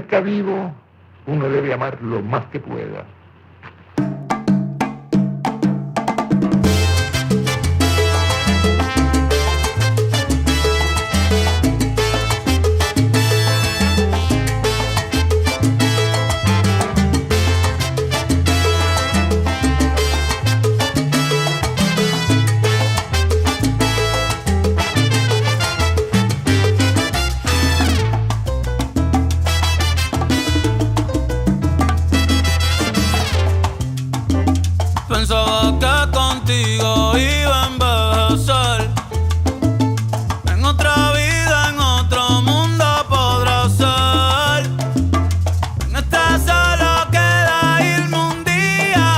está vivo, uno debe amar lo más que pueda. Pensaba que contigo iba a envejecer. En otra vida, en otro mundo podrá ser. En esta solo queda irme un día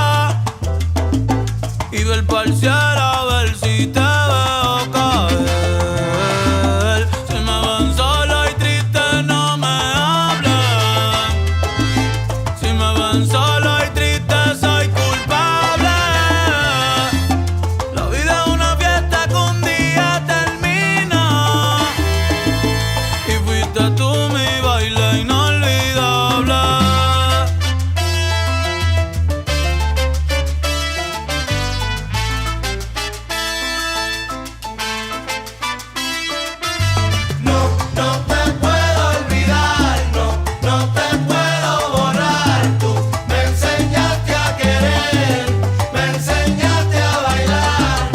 y ver pa'l cielo a ver si te veo caer. Si me ven solo y triste no me hablen. Si me ven solo y triste soy culpable. La vida es una fiesta que un día termina y fuiste tú mi baile inolvidable. No, no te puedo olvidar, no, no te puedo borrar. Tú me enseñaste a querer, me enseñaste a bailar.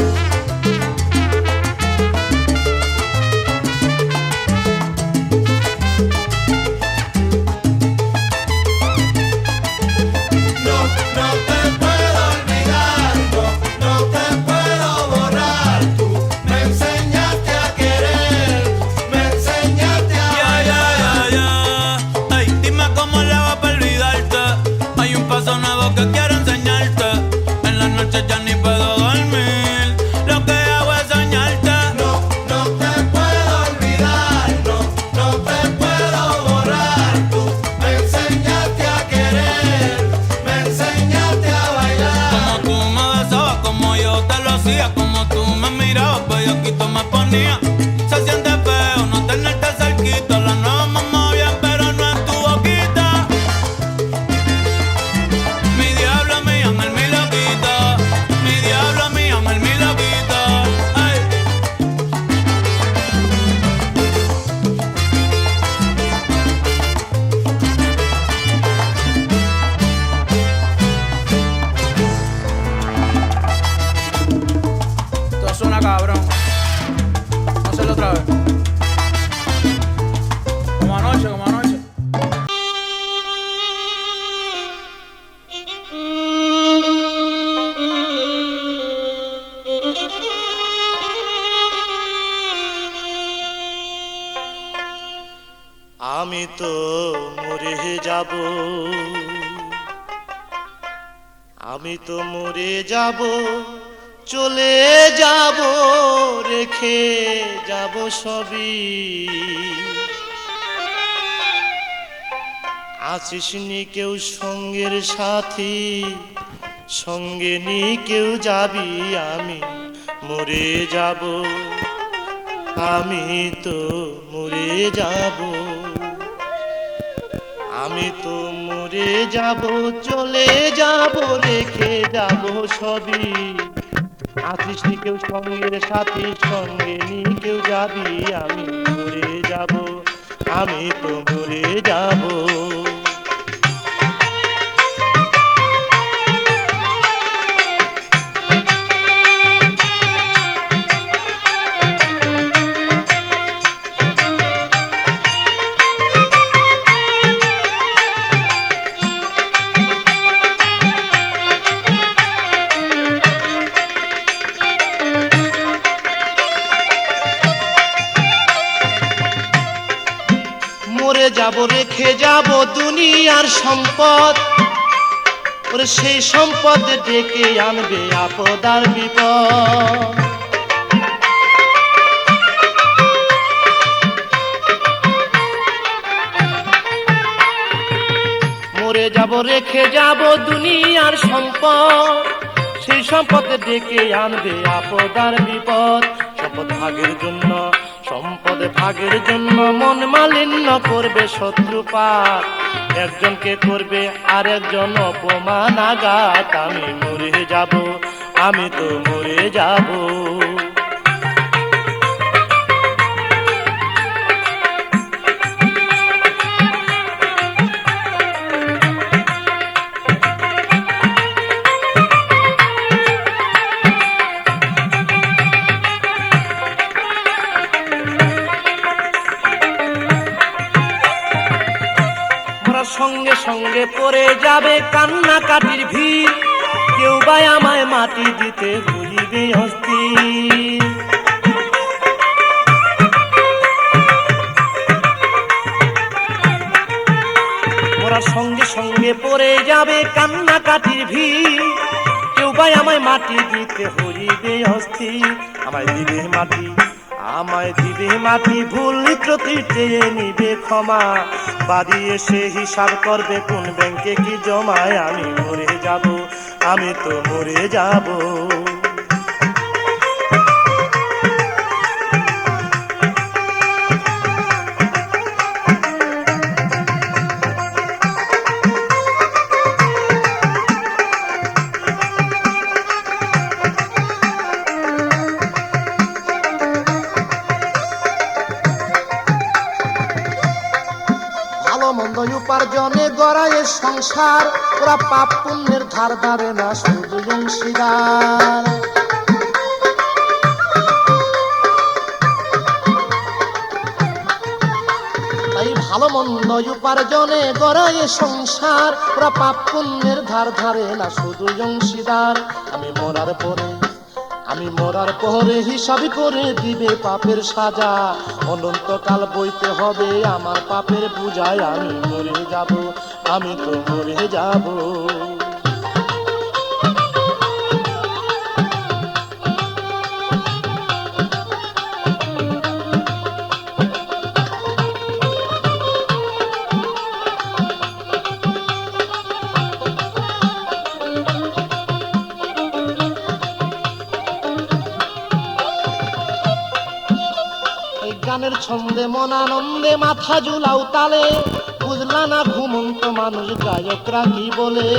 No, no te puedo olvidar, no, no te puedo borrar. Tú me enseñaste a querer, me enseñaste a bailar. Ey, dime cómo le va para olvidarte. Hay un paso nuevo que quiero enseñarte. En las noches ya ni puedo dormir. Lo que hago es soñarte. No, no te puedo olvidar, no, no te puedo borrar. Tú me enseñaste a querer, me enseñaste a bailar. Como tú me besabas, como yo te lo hacía. Como tú me mirabas, bellaquito me ponía. Se siente feo no tenerte cerquita. La nueva mamá bien, pero no en tu boquita. Mi diablo, mi ángel, mi loquita. Mi diablo, mi ángel, mi loquita. Ay. Esto suena cabrón. Vamos a hacerlo otra vez. Como anoche, como anoche. আমি তো মরে যাব, আমি তো মরে যাব, চলে যাব, রেখে যাব সবই। আছিস নি কেউ সঙ্গের সাথী, সঙ্গে নি কেউ যাবি, আমি মরে যাব, আমি তো মরে যাব, আমি তো মরে যাব, চলে যাব, রেখে যাব সবই। আছিস নি কেউ সঙ্গের সাথী, সঙ্গে নি কেউ যাবি, আমি মরে যাব, আমি তো মরে যাব। মরে যাব, রেখে যাব দুনিয়ার সম্পদ, ওরে সেই সম্পদ ডেকে আনবে আপদ আর বিপদ। মরে যাব, রেখে যাব দুনিয়ার সম্পদ, সেই সম্পদ ডেকে আনবে আপদ আর বিপদ। সম্পদ ভাগের জন্য সম্পদে ভাগের জন্য মন মালিন্য করবে শত্রুপাত, একজনকে করবে আর একজন অপমান আঘাত। আমি মরে যাব, আমি তো মরে যাব। সঙ্গে সঙ্গে পড়ে যাবে কান্নাকাটির ভিড়, কেউ বা আমায় মাটি দিতে হইবে অস্থির। ওরা সঙ্গে সঙ্গে পড়ে যাবে কান্নাকাটির ভিড়, কেউ বা আমায় মাটি দিতে হইবে অস্থির। আমায় দিবে মাটি, আমায় দিবে মাটি, ভুল ত্রুটি চেয়ে নিবে ক্ষমা, বাড়ি এসে হিসাব করবে কোন ব্যাংকে কি জমায়। আমি মরে যাব, আমি তো মরে যাব। মন্দ উপার্জনে গড়ায় সংসার, ওরা পাপ পুণ্যের ধার ধারে না, শুধু অংশীদার। তাই ভালো মন্দ উপার্জনে গড়ায় সংসার, ওরা পাপ পুণ্যের ধার ধারে না, শুধু অংশীদার। আমি মরার পরে হিসাব করে দিবে পাপের সাজা, অনন্তকাল বইতে হবে আমার পাপের বোঝায়। আমি মরে যাব, আমি তো মরে যাব। গানের ছন্দে মন আনন্দে মাথা ঝুলাও তালে, বুঝলা না ঘুমন্ত মানুষ গায়করা কি বলে।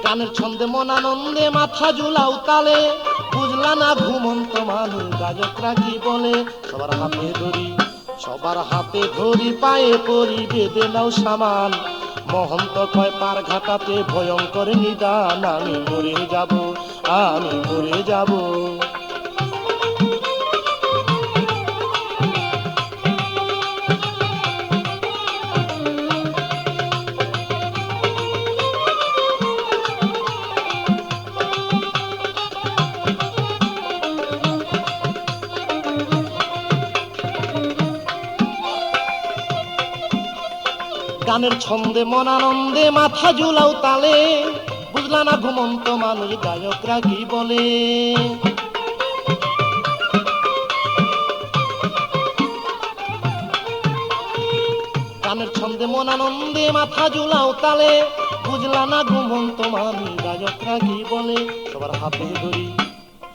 গানের ছন্দে মন আনন্দে মাথা ঝুলাও তালে, বুঝলা না ঘুমন্ত মানুষ গায়করা কি বলে। সবার হাতে ধরি পায়ে পরি বেঁধে নাও সামান, মহন্ত কয় পার ঘাটাতে ভয়ঙ্কর নিদান। আমি মরে যাব, আমি মরে যাব। গানের ছন্দে মন আনন্দে মাথা ঝুলাও তালে, বুঝলা না ঘুমন্ত মানুষ গায়করা কি বলে। গানের ছন্দে মন আনন্দে মাথা ঝুলাও তালে, বুঝলা না ঘুমন্ত মানুষ গায়করা কি বলে।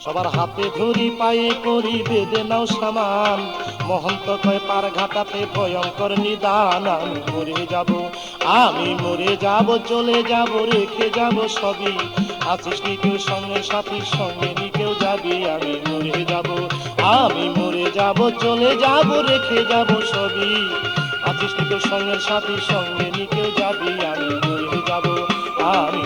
সবার হাতে ধরি পায়ে করি বেঁধে নাও সামান, মহন্ত কয় পার ঘাটাতে ভয়ঙ্কর নিদান। আমি মরে যাব, আমি মরে যাব, চলে যাব, রেখে যাব সবই, আছিস নি কেউ সঙ্গে সাথীর সঙ্গে নি কেউ যাবি। আমি মরে যাব, আমি মরে যাব, চলে যাব, রেখে যাব সবই, আছিস নি কেউ সঙ্গে সাথীর সঙ্গে নি কেউ যাবি। আমি মরে যাব, আমি